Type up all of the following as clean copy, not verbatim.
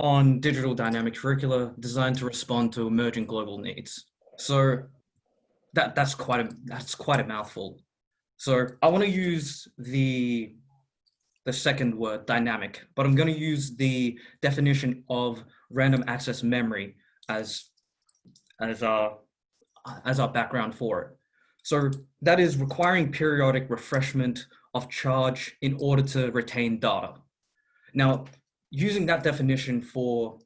on digital dynamic curricula designed to respond to emerging global needs. So that's quite a mouthful. So I want to use the second word, dynamic, but I'm going to use the definition of random access memory as our background for it. So that is requiring periodic refreshment of charge in order to retain data. Now, using that definition for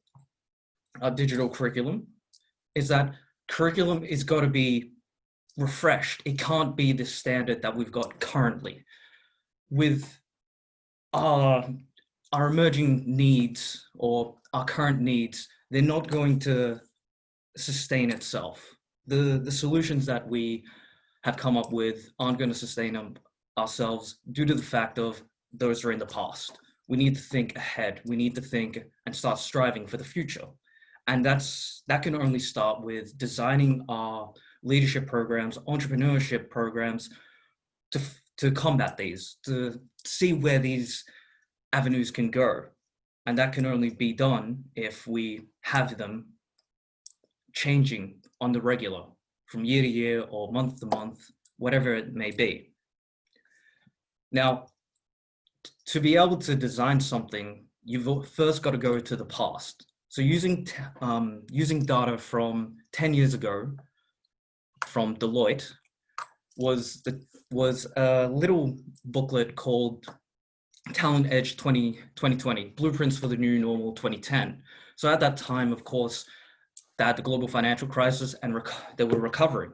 our digital curriculum is that curriculum is got to be refreshed. It can't be the standard that we've got currently. With our emerging needs or our current needs, they're not going to sustain itself. The solutions that we have come up with aren't going to sustain ourselves due to the fact of those are in the past. We need to think ahead. We need to think and start striving for the future. And that can only start with designing our leadership programs, entrepreneurship programs to combat these, to see where these avenues can go. And that can only be done if we have them changing on the regular, from year to year or month to month, whatever it may be. Now, to be able to design something, you've first got to go to the past. So using data from 10 years ago from Deloitte was a little booklet called Talent Edge 2020, Blueprints for the New Normal 2010. So at that time, of course, they had the global financial crisis and they were recovering.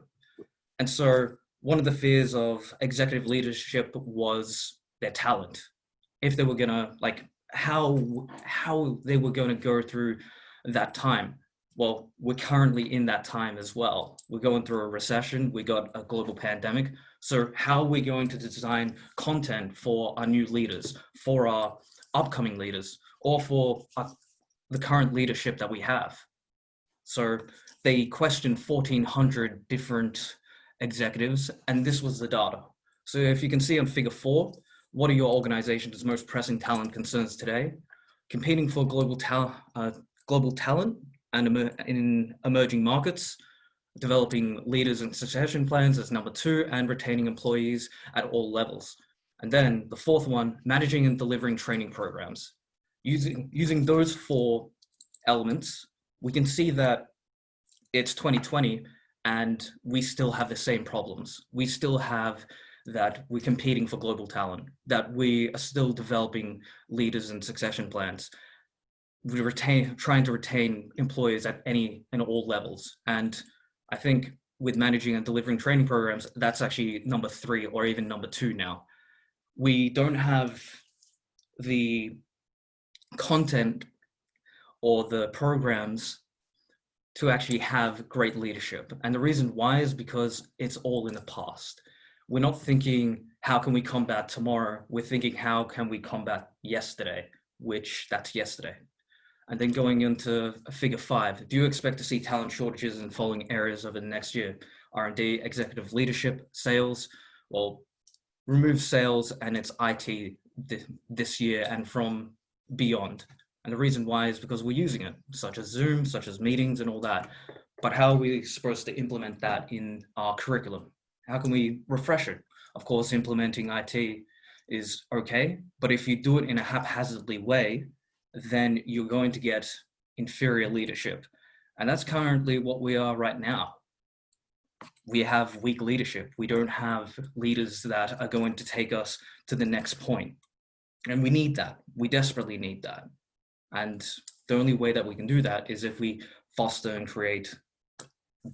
And so one of the fears of executive leadership was their talent. If they were gonna, like, how they were gonna go through that time. Well, we're currently in that time as well. We're going through a recession, we got a global pandemic. So how are we going to design content for our new leaders, for our upcoming leaders, or for the current leadership that we have? So they questioned 1,400 different executives, and this was the data. So if you can see on figure 4, what are your organization's most pressing talent concerns today? Competing for global talent and in emerging markets, developing leaders and succession plans as number 2, and retaining employees at all levels. And then the 4th one, managing and delivering training programs. Using those 4 elements, we can see that it's 2020 and we still have the same problems. We still have that we're competing for global talent, that we are still developing leaders and succession plans. We're trying to retain employees at any and all levels. And I think with managing and delivering training programs, that's actually number 3 or even number 2 now. We don't have the content or the programs to actually have great leadership. And the reason why is because it's all in the past. We're not thinking, how can we combat tomorrow? We're thinking, how can we combat yesterday, which that's yesterday. And then going into figure 5, do you expect to see talent shortages in following areas over the next year? R&D, executive leadership, sales? Well, remove sales and it's IT this year and from beyond. And the reason why is because we're using it, such as Zoom, such as meetings and all that. But how are we supposed to implement that in our curriculum? How can we refresh it? Of course, implementing IT is okay, but if you do it in a haphazardly way, then you're going to get inferior leadership. And that's currently what we are right now. We have weak leadership. We don't have leaders that are going to take us to the next point. And we need that. We desperately need that. And the only way that we can do that is if we foster and create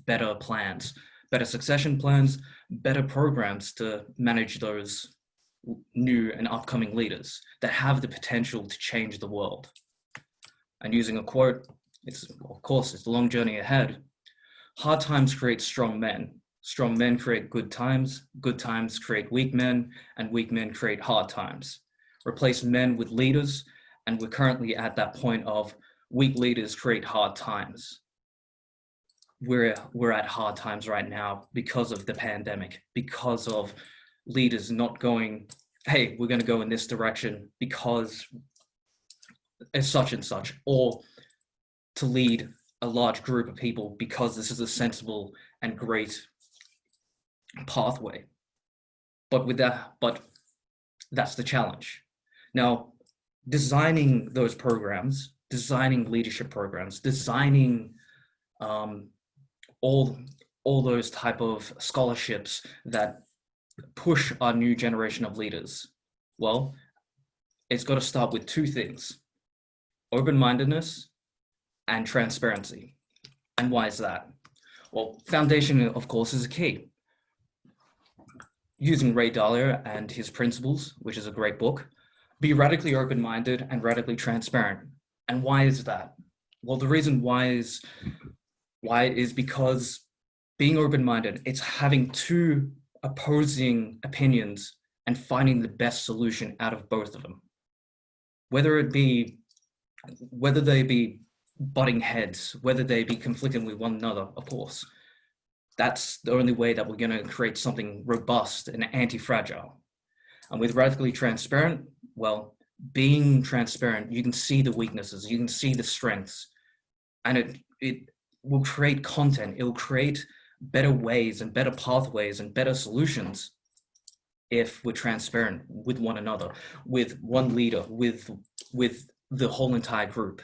better plans, better succession plans, better programs to manage those new and upcoming leaders that have the potential to change the world. And using a quote, of course, it's a long journey ahead. Hard times create strong men. Strong men create good times create weak men, and weak men create hard times. Replace men with leaders, and we're currently at that point of weak leaders create hard times. We're at hard times right now because of the pandemic, because of leaders not going, hey, we're going to go in this direction because it's such and such, or to lead a large group of people because this is a sensible and great pathway. But that's the challenge. Now, designing those programs, designing leadership programs, designing all those type of scholarships that push our new generation of leaders, well, it's got to start with two things: open-mindedness and transparency. And why is that? Well, foundation, of course, is a key. Using Ray Dalio and his principles, which is a great book, be radically open-minded and radically transparent. And why is that? Well, the reason why is because being open-minded, it's having two opposing opinions and finding the best solution out of both of them. Whether they be butting heads, whether they be conflicting with one another, of course. That's the only way that we're going to create something robust and anti-fragile. And with radically transparent, well, being transparent, you can see the weaknesses, you can see the strengths, and it will create content. It will create better ways and better pathways and better solutions if we're transparent with one another, with one leader, with the whole entire group.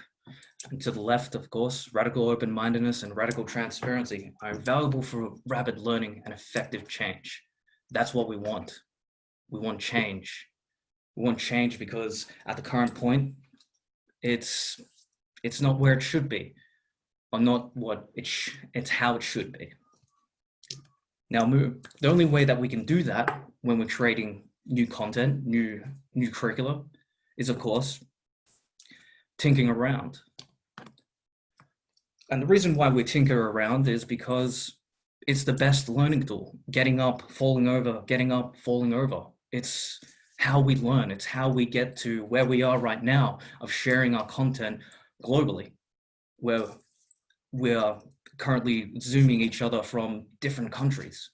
And to the left, of course, radical open-mindedness and radical transparency are valuable for rapid learning and effective change. That's what we want. We want change. We want change because at the current point, it's not where it should be, or not what it's how it should be. Now, the only way that we can do that when we're creating new content, new curricula, is of course tinkering around. And the reason why we tinker around is because it's the best learning tool. Getting up, falling over, getting up, falling over. It's how we learn. It's how we get to where we are right now of sharing our content globally, where we are currently Zooming each other from different countries.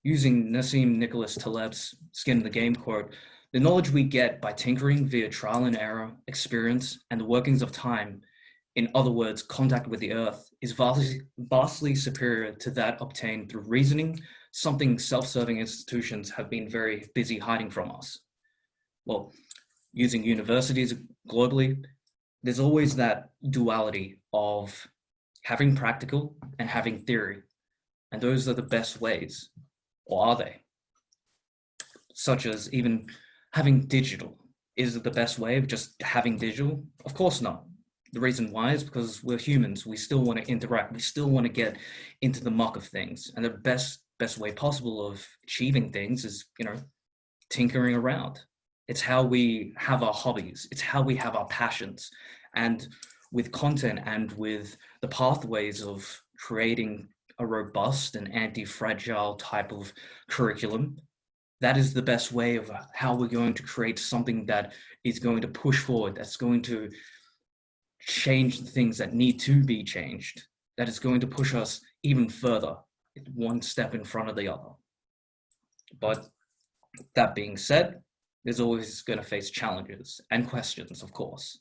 Using Nassim Nicholas Taleb's Skin in the Game quote, the knowledge we get by tinkering via trial and error, experience, and the workings of time, in other words, contact with the earth, is vastly superior to that obtained through reasoning, something self-serving institutions have been very busy hiding from us. Well, using universities globally, there's always that duality of having practical and having theory. And those are the best ways, or are they? Such as even having digital. Is it the best way of just having digital? Of course not. The reason why is because we're humans. We still want to interact. We still want to get into the muck of things. And the best way possible of achieving things is, tinkering around. It's how we have our hobbies. It's how we have our passions. And with content and with the pathways of creating a robust and anti-fragile type of curriculum, that is the best way of how we're going to create something that is going to push forward, that's going to change the things that need to be changed, that is going to push us even further, one step in front of the other. But that being said, there's always going to face challenges and questions, of course.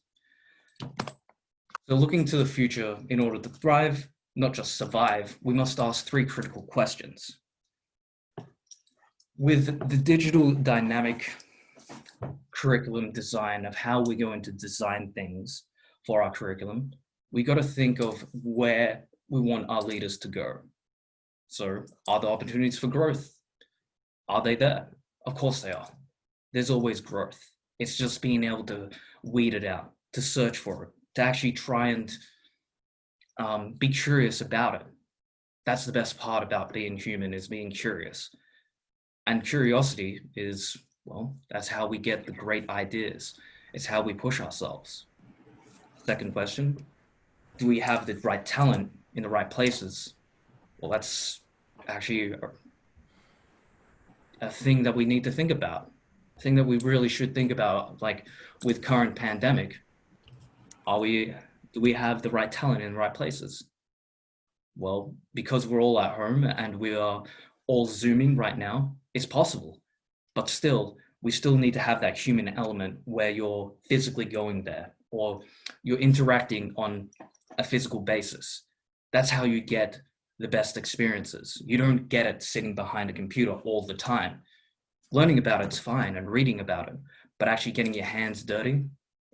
So looking to the future, in order to thrive, not just survive, we must ask three critical questions. With the digital dynamic curriculum design of how we're going to design things for our curriculum, we got to think of where we want our leaders to go. So are there opportunities for growth? Are they there? Of course they are. There's always growth. It's just being able to weed it out, to search for it, to actually try and be curious about it. That's the best part about being human, is being curious. And curiosity is, well, that's how we get the great ideas. It's how we push ourselves. Second question, do we have the right talent in the right places? Well, that's actually a thing that we need to think about, a thing that we really should think about, like with current pandemic. Do we have the right talent in the right places? Well, because we're all at home and we are all Zooming right now, it's possible, but still, we still need to have that human element where you're physically going there, or you're interacting on a physical basis. That's how you get the best experiences. You don't get it sitting behind a computer all the time. Learning about it's fine and reading about it, but actually getting your hands dirty,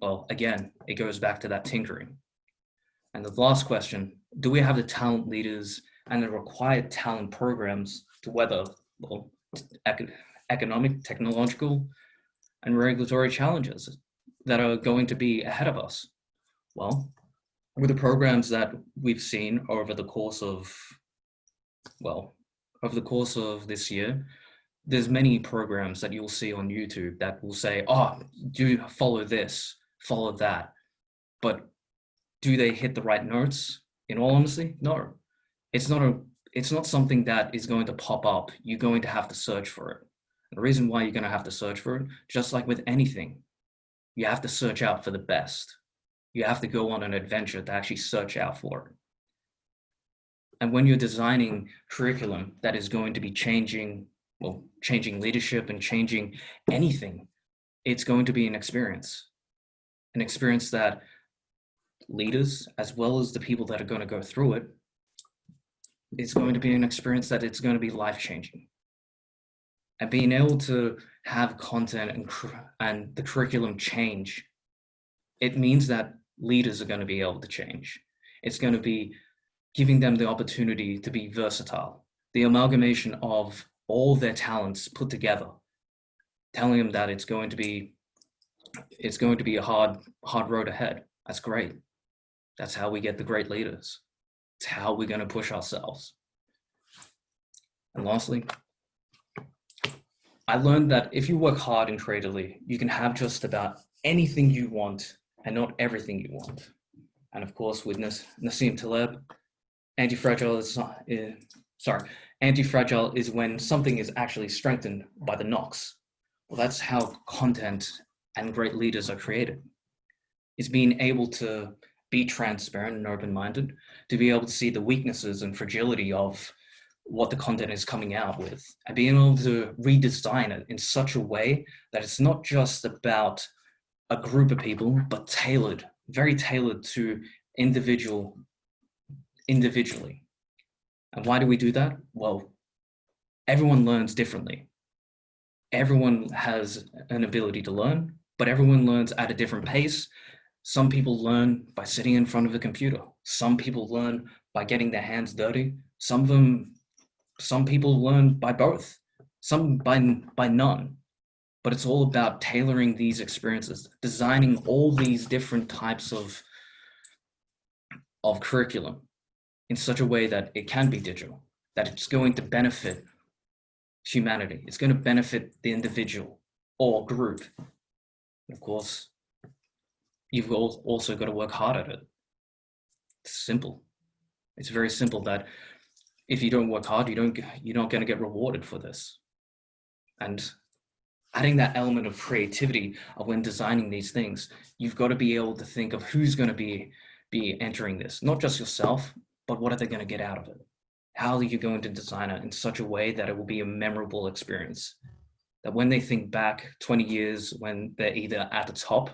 well, again, it goes back to that tinkering. And the last question, do we have the talent leaders and the required talent programs to weather, well, economic, technological, and regulatory challenges that are going to be ahead of us? Well, with the programs that we've seen over the course of, this year, there's many programs that you'll see on YouTube that will say, oh, do follow this, follow that. But do they hit the right notes? In all honesty, no. It's not something that is going to pop up. You're going to have to search for it. The reason why you're going to have to search for it, just like with anything, you have to search out for the best. You have to go on an adventure to actually search out for it. And when you're designing curriculum that is going to be changing leadership and changing anything, it's going to be an experience that leaders, as well as the people that are going to go through it, it's going to be an experience that it's going to be life-changing. And being able to have content and the curriculum change, it means that leaders are going to be able to change. It's going to be giving them the opportunity to be versatile, the amalgamation of all their talents put together, telling them that it's going to be a hard road ahead. That's great. That's how we get the great leaders. It's how we're going to push ourselves. And lastly, I learned that if you work hard and creatively, you can have just about anything you want and not everything you want. And of course, with Nassim Taleb, anti-fragile is when something is actually strengthened by the knocks. Well, that's how content and great leaders are created. It's being able to be transparent and open-minded, to be able to see the weaknesses and fragility of what the content is coming out with, and being able to redesign it in such a way that it's not just about a group of people, but very tailored to individually. And why do we do that? Well, everyone learns differently. Everyone has an ability to learn, but everyone learns at a different pace. Some people learn by sitting in front of a computer. Some people learn by getting their hands dirty. Some people learn by both, some by none. But it's all about tailoring these experiences, designing all these different types of curriculum in such a way that it can be digital, that it's going to benefit humanity. It's going to benefit the individual or group. Of course, you've also got to work hard at it. It's simple. It's very simple that if you don't work hard, you're not going to get rewarded for this. And adding that element of creativity of when designing these things, you've got to be able to think of who's going to be entering this, not just yourself, but what are they going to get out of it? How are you going to design it in such a way that it will be a memorable experience? That when they think back 20 years, when they're either at the top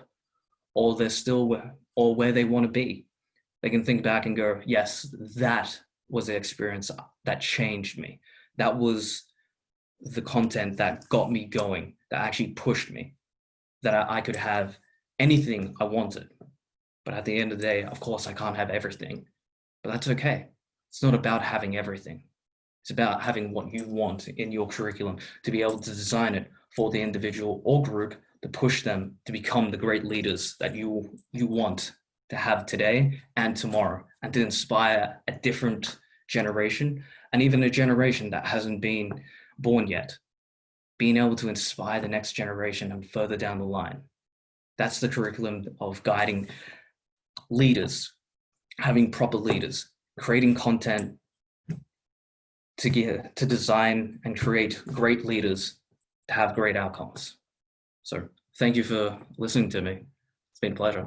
or they're still where they want to be, they can think back and go, yes, that was the experience that changed me. That was the content that got me going, that actually pushed me, that I could have anything I wanted. But at the end of the day, of course, I can't have everything, but that's okay. It's not about having everything. It's about having what you want in your curriculum, to be able to design it for the individual or group, to push them to become the great leaders that you want to have today and tomorrow, and to inspire a different generation, and even a generation that hasn't been born yet, being able to inspire the next generation and further down the line. That's the curriculum of guiding leaders, having proper leaders, creating content to design and create great leaders to have great outcomes. So thank you for listening to me. It's been a pleasure.